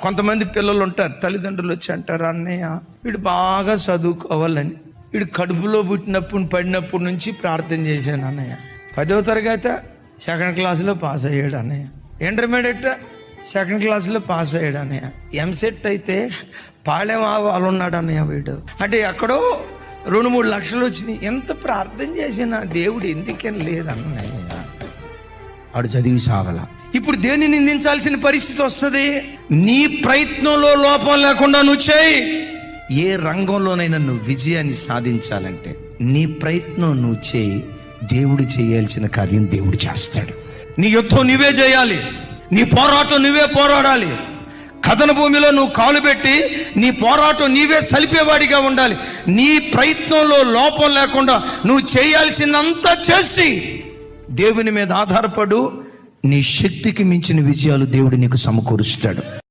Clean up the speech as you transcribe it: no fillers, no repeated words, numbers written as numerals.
కొంతమంది పిల్లలు ఉంటారు, తల్లిదండ్రులు వచ్చి అంటారు, అన్నయ్య వీడు బాగా చదువుకోవాలని వీడు కడుపులో పడినప్పటి నుంచి ప్రార్థన చేశాను అన్నయ్య. 10వ తరగతి 2nd క్లాసులో పాస్ అయ్యాడు అన్నయ్య. ఇంటర్మీడియట్ 2nd క్లాసులో పాస్ అయ్యాడు అన్నయ్య. ఎంసెట్ అయితే పాళెం వాళ్ళు ఉన్నాడు అన్నయ్య వీడు. అంటే ఎక్కడో 2-3 లక్షలు వచ్చినాయి. ఎంత ప్రార్థన చేసినా దేవుడు ఎందుకని లేదన్నయ్య. ఆడు చదివి సాగల. ఇప్పుడు దేన్ని నిందించాల్సిన పరిస్థితి వస్తుంది? నీ ప్రయత్నంలో లోపం లేకుండా నువ్వు చేయి. ఏ రంగంలోనైనా నువ్వు విజయాన్ని సాధించాలంటే నీ ప్రయత్నం నువ్వు చేయి. దేవుడు చేయాల్సిన కార్యం దేవుడు చేస్తాడు. నీ యుద్ధం నువ్వే చేయాలి, నీ పోరాటం నువ్వే పోరాడాలి. కథన భూమిలో నువ్వు కాలు పెట్టి నీ పోరాటం నీవే సలిపేవాడిగా ఉండాలి. నీ ప్రయత్నంలో లోపం లేకుండా నువ్వు చేయాల్సిందంతా చేసి దేవుని మీద ఆధారపడు. నీ శక్తికి మించిన విజయాలు దేవుడు నీకు సమకూరుస్తాడు.